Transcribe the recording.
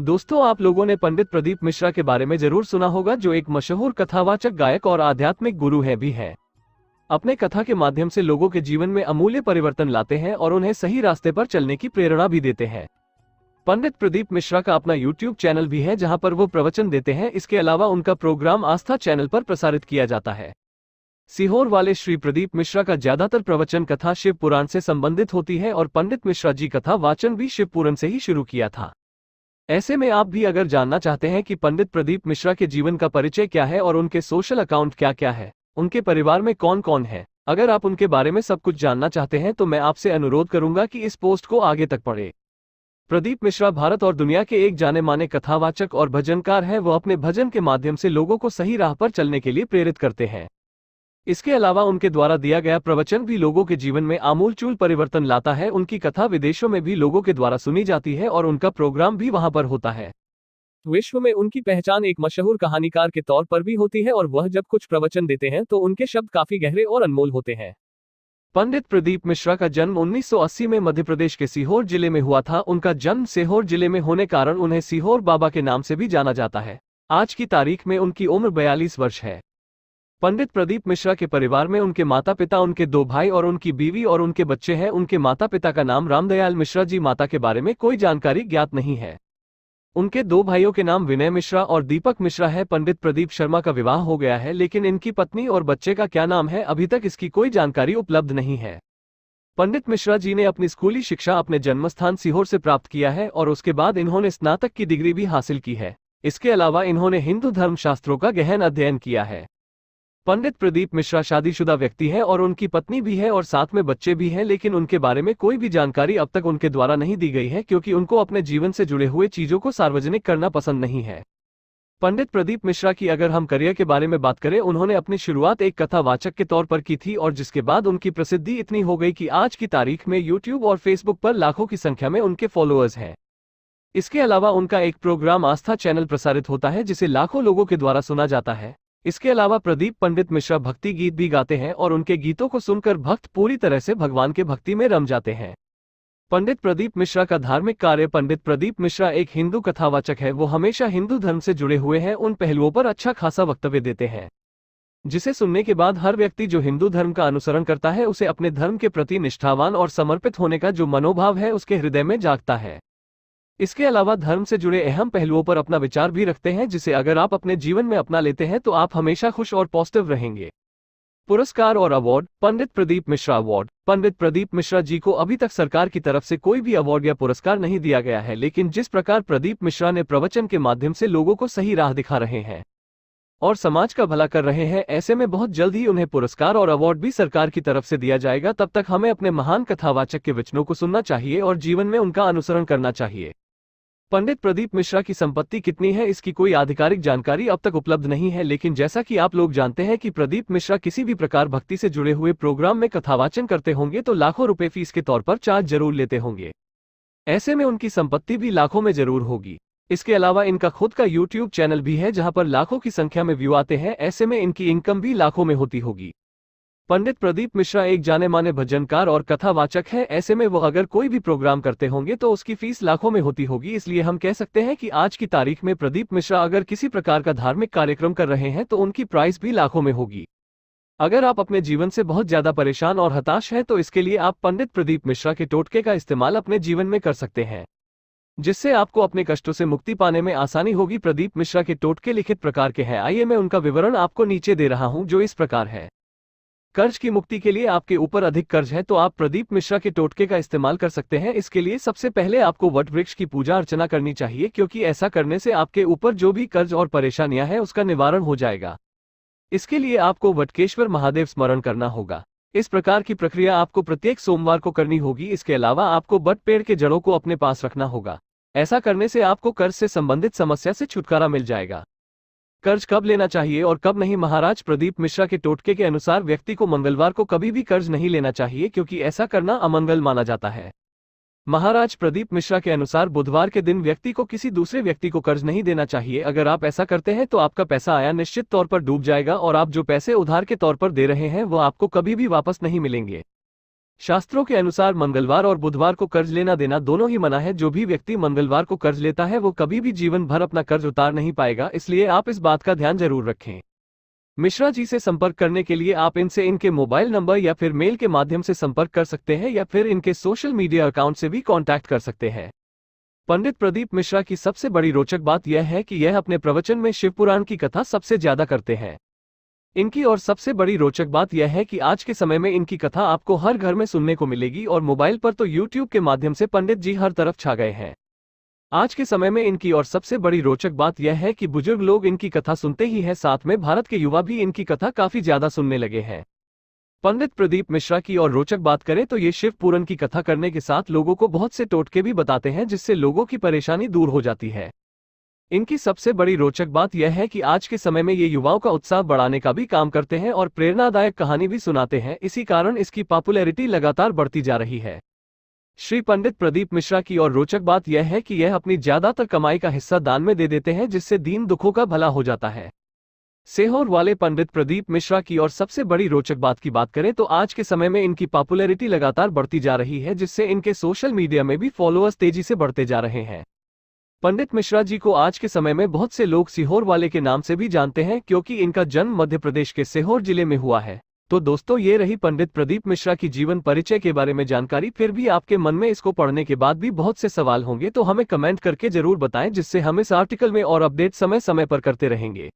दोस्तों, आप लोगों ने पंडित प्रदीप मिश्रा के बारे में जरूर सुना होगा, जो एक मशहूर कथावाचक, गायक और आध्यात्मिक गुरु है भी हैं। अपने कथा के माध्यम से लोगों के जीवन में अमूल्य परिवर्तन लाते हैं और उन्हें सही रास्ते पर चलने की प्रेरणा भी देते हैं। पंडित प्रदीप मिश्रा का अपना YouTube चैनल भी है, जहां पर वो प्रवचन देते हैं। इसके अलावा उनका प्रोग्राम आस्था चैनल पर प्रसारित किया जाता है। सीहोर वाले श्री प्रदीप मिश्रा का ज्यादातर प्रवचन कथा शिव पुराण से संबंधित होती है और पंडित मिश्रा जी कथा वाचन भी शिव पुराण से ही शुरू किया था। ऐसे में आप भी अगर जानना चाहते हैं कि पंडित प्रदीप मिश्रा के जीवन का परिचय क्या है और उनके सोशल अकाउंट क्या क्या है, उनके परिवार में कौन कौन है, अगर आप उनके बारे में सब कुछ जानना चाहते हैं तो मैं आपसे अनुरोध करूंगा कि इस पोस्ट को आगे तक पढ़ें। प्रदीप मिश्रा भारत और दुनिया के एक जाने माने कथावाचक और भजनकार हैं। वो अपने भजन के माध्यम से लोगों को सही राह पर चलने के लिए प्रेरित करते हैं। इसके अलावा उनके द्वारा दिया गया प्रवचन भी लोगों के जीवन में आमूलचूल परिवर्तन लाता है। उनकी कथा विदेशों में भी लोगों के द्वारा सुनी जाती है और उनका प्रोग्राम भी वहां पर होता है। विश्व में उनकी पहचान एक मशहूर कहानीकार के तौर पर भी होती है और वह जब कुछ प्रवचन देते हैं तो उनके शब्द काफी गहरे और अनमोल होते हैं। पंडित प्रदीप मिश्रा का जन्म 1980 में मध्य प्रदेश के सीहोर जिले में हुआ था। उनका जन्म सीहोर जिले में होने कारण उन्हें सीहोर बाबा के नाम से भी जाना जाता है। आज की तारीख में उनकी उम्र 42 वर्ष है। पंडित प्रदीप मिश्रा के परिवार में उनके माता पिता, उनके 2 भाई और उनकी बीवी और उनके बच्चे हैं। उनके माता पिता का नाम रामदयाल मिश्रा जी, माता के बारे में कोई जानकारी ज्ञात नहीं है। उनके 2 भाइयों के नाम विनय मिश्रा और दीपक मिश्रा है। पंडित प्रदीप शर्मा का विवाह हो गया है, लेकिन इनकी पत्नी और बच्चे का क्या नाम है, अभी तक इसकी कोई जानकारी उपलब्ध नहीं है। पंडित मिश्रा जी ने अपनी स्कूली शिक्षा अपने जन्मस्थान सीहोर से प्राप्त किया है और उसके बाद इन्होंने स्नातक की डिग्री भी हासिल की है। इसके अलावा इन्होंने हिंदू धर्म शास्त्रों का गहन अध्ययन किया है। पंडित प्रदीप मिश्रा शादीशुदा व्यक्ति है और उनकी पत्नी भी है और साथ में बच्चे भी हैं, लेकिन उनके बारे में कोई भी जानकारी अब तक उनके द्वारा नहीं दी गई है, क्योंकि उनको अपने जीवन से जुड़े हुए चीजों को सार्वजनिक करना पसंद नहीं है। पंडित प्रदीप मिश्रा की अगर हम करियर के बारे में बात करें, उन्होंने अपनी शुरुआत एक कथावाचक के तौर पर की थी और जिसके बाद उनकी प्रसिद्धि इतनी हो गई कि आज की तारीख में यूट्यूब और फेसबुक पर लाखों की संख्या में उनके फॉलोअर्स हैं। इसके अलावा उनका एक प्रोग्राम आस्था चैनल प्रसारित होता है, जिसे लाखों लोगों के द्वारा सुना जाता है। इसके अलावा प्रदीप पंडित मिश्रा भक्ति गीत भी गाते हैं और उनके गीतों को सुनकर भक्त पूरी तरह से भगवान के भक्ति में रम जाते हैं। पंडित प्रदीप मिश्रा का धार्मिक कार्य। पंडित प्रदीप मिश्रा एक हिंदू कथावाचक है। वो हमेशा हिंदू धर्म से जुड़े हुए हैं। उन पहलुओं पर अच्छा खासा वक्तव्य देते हैं, जिसे सुनने के बाद हर व्यक्ति जो हिंदू धर्म का अनुसरण करता है, उसे अपने धर्म के प्रति निष्ठावान और समर्पित होने का जो मनोभाव है, उसके हृदय में जागता है। इसके अलावा धर्म से जुड़े अहम पहलुओं पर अपना विचार भी रखते हैं, जिसे अगर आप अपने जीवन में अपना लेते हैं तो आप हमेशा खुश और पॉजिटिव रहेंगे। पुरस्कार और अवार्ड। पंडित प्रदीप मिश्रा अवार्ड। पंडित प्रदीप मिश्रा जी को अभी तक सरकार की तरफ से कोई भी अवार्ड या पुरस्कार नहीं दिया गया है, लेकिन जिस प्रकार प्रदीप मिश्रा ने प्रवचन के माध्यम से लोगों को सही राह दिखा रहे हैं और समाज का भला कर रहे हैं, ऐसे में बहुत जल्द ही उन्हें पुरस्कार और अवार्ड भी सरकार की तरफ से दिया जाएगा। तब तक हमें अपने महान कथावाचक के वचनों को सुनना चाहिए और जीवन में उनका अनुसरण करना चाहिए। पंडित प्रदीप मिश्रा की संपत्ति कितनी है, इसकी कोई आधिकारिक जानकारी अब तक उपलब्ध नहीं है, लेकिन जैसा कि आप लोग जानते हैं कि प्रदीप मिश्रा किसी भी प्रकार भक्ति से जुड़े हुए प्रोग्राम में कथावाचन करते होंगे तो लाखों रुपए फीस के तौर पर चार्ज जरूर लेते होंगे। ऐसे में उनकी संपत्ति भी लाखों में जरूर होगी। इसके अलावा इनका खुद का YouTube चैनल भी है, जहां पर लाखों की संख्या में व्यू आते हैं। ऐसे में इनकी इनकम भी लाखों में होती होगी। पंडित प्रदीप मिश्रा एक जाने माने भजनकार और कथावाचक है। ऐसे में वो अगर कोई भी प्रोग्राम करते होंगे तो उसकी फीस लाखों में होती होगी। इसलिए हम कह सकते हैं कि आज की तारीख में प्रदीप मिश्रा अगर किसी प्रकार का धार्मिक कार्यक्रम कर रहे हैं तो उनकी प्राइस भी लाखों में होगी। अगर आप अपने जीवन से बहुत ज्यादा परेशान और हताश हैं तो इसके लिए आप पंडित प्रदीप मिश्रा के टोटके का इस्तेमाल अपने जीवन में कर सकते हैं, जिससे आपको अपने कष्टों से मुक्ति पाने में आसानी होगी। प्रदीप मिश्रा के टोटके लिखित प्रकार के हैं। आइए मैं उनका विवरण आपको नीचे दे रहा हूं, जो इस प्रकार है। कर्ज की मुक्ति के लिए आपके ऊपर अधिक कर्ज है तो आप प्रदीप मिश्रा के टोटके का इस्तेमाल कर सकते हैं। इसके लिए सबसे पहले आपको वट वृक्ष की पूजा अर्चना करनी चाहिए, क्योंकि ऐसा करने से आपके ऊपर जो भी कर्ज और परेशानियां हैं उसका निवारण हो जाएगा। इसके लिए आपको वटकेश्वर महादेव स्मरण करना होगा। इस प्रकार की प्रक्रिया आपको प्रत्येक सोमवार को करनी होगी। इसके अलावा आपको बट पेड़ के जड़ों को अपने पास रखना होगा। ऐसा करने से आपको कर्ज से संबंधित समस्या से छुटकारा मिल जाएगा। कर्ज कब लेना चाहिए और कब नहीं। महाराज प्रदीप मिश्रा के टोटके के अनुसार व्यक्ति को मंगलवार को कभी भी कर्ज नहीं लेना चाहिए, क्योंकि ऐसा करना अमंगल माना जाता है। महाराज प्रदीप मिश्रा के अनुसार बुधवार के दिन व्यक्ति को किसी दूसरे व्यक्ति को कर्ज नहीं देना चाहिए। अगर आप ऐसा करते हैं तो आपका पैसा आया निश्चित तौर पर डूब जाएगा और आप जो पैसे उधार के तौर पर दे रहे हैं वो आपको कभी भी वापस नहीं मिलेंगे। शास्त्रों के अनुसार मंगलवार और बुधवार को कर्ज लेना देना दोनों ही मना है। जो भी व्यक्ति मंगलवार को कर्ज लेता है वो कभी भी जीवन भर अपना कर्ज उतार नहीं पाएगा, इसलिए आप इस बात का ध्यान जरूर रखें। मिश्रा जी से संपर्क करने के लिए आप इनसे इनके मोबाइल नंबर या फिर मेल के माध्यम से संपर्क कर सकते हैं या फिर इनके सोशल मीडिया अकाउंट से भी कांटेक्ट कर सकते हैं। पंडित प्रदीप मिश्रा की सबसे बड़ी रोचक बात यह है कि यह अपने प्रवचन में शिव पुराण की कथा सबसे ज्यादा करते हैं। इनकी और सबसे बड़ी रोचक बात यह है कि आज के समय में इनकी कथा आपको हर घर में सुनने को मिलेगी और मोबाइल पर तो यूट्यूब के माध्यम से पंडित जी हर तरफ छा गए हैं। आज के समय में इनकी और सबसे बड़ी रोचक बात यह है कि बुजुर्ग लोग इनकी कथा सुनते ही है, साथ में भारत के युवा भी इनकी कथा काफी ज्यादा सुनने लगे हैं। पंडित प्रदीप मिश्रा की और रोचक बात करें तो ये शिव पुराण की कथा करने के साथ लोगों को बहुत से टोटके भी बताते हैं, जिससे लोगों की परेशानी दूर हो जाती है। इनकी सबसे बड़ी रोचक बात यह है कि आज के समय में ये युवाओं का उत्साह बढ़ाने का भी काम करते हैं और प्रेरणादायक कहानी भी सुनाते हैं। इसी कारण इसकी पॉपुलैरिटी लगातार बढ़ती जा रही है। श्री पंडित प्रदीप मिश्रा की और रोचक बात यह है कि यह अपनी ज्यादातर कमाई का हिस्सा दान में दे देते हैं, जिससे दीन दुखों का भला हो जाता है। सीहोर वाले पंडित प्रदीप मिश्रा की और सबसे बड़ी रोचक बात की बात करें तो आज के समय में इनकी पॉपुलैरिटी लगातार बढ़ती जा रही है, जिससे इनके सोशल मीडिया में भी फॉलोअर्स तेजी से बढ़ते जा रहे हैं। पंडित मिश्रा जी को आज के समय में बहुत से लोग सीहोर वाले के नाम से भी जानते हैं, क्योंकि इनका जन्म मध्य प्रदेश के सीहोर जिले में हुआ है। तो दोस्तों, ये रही पंडित प्रदीप मिश्रा की जीवन परिचय के बारे में जानकारी। फिर भी आपके मन में इसको पढ़ने के बाद भी बहुत से सवाल होंगे, तो हमें कमेंट करके जरूर बताएं, जिससे हम इस आर्टिकल में और अपडेट समय समय पर करते रहेंगे।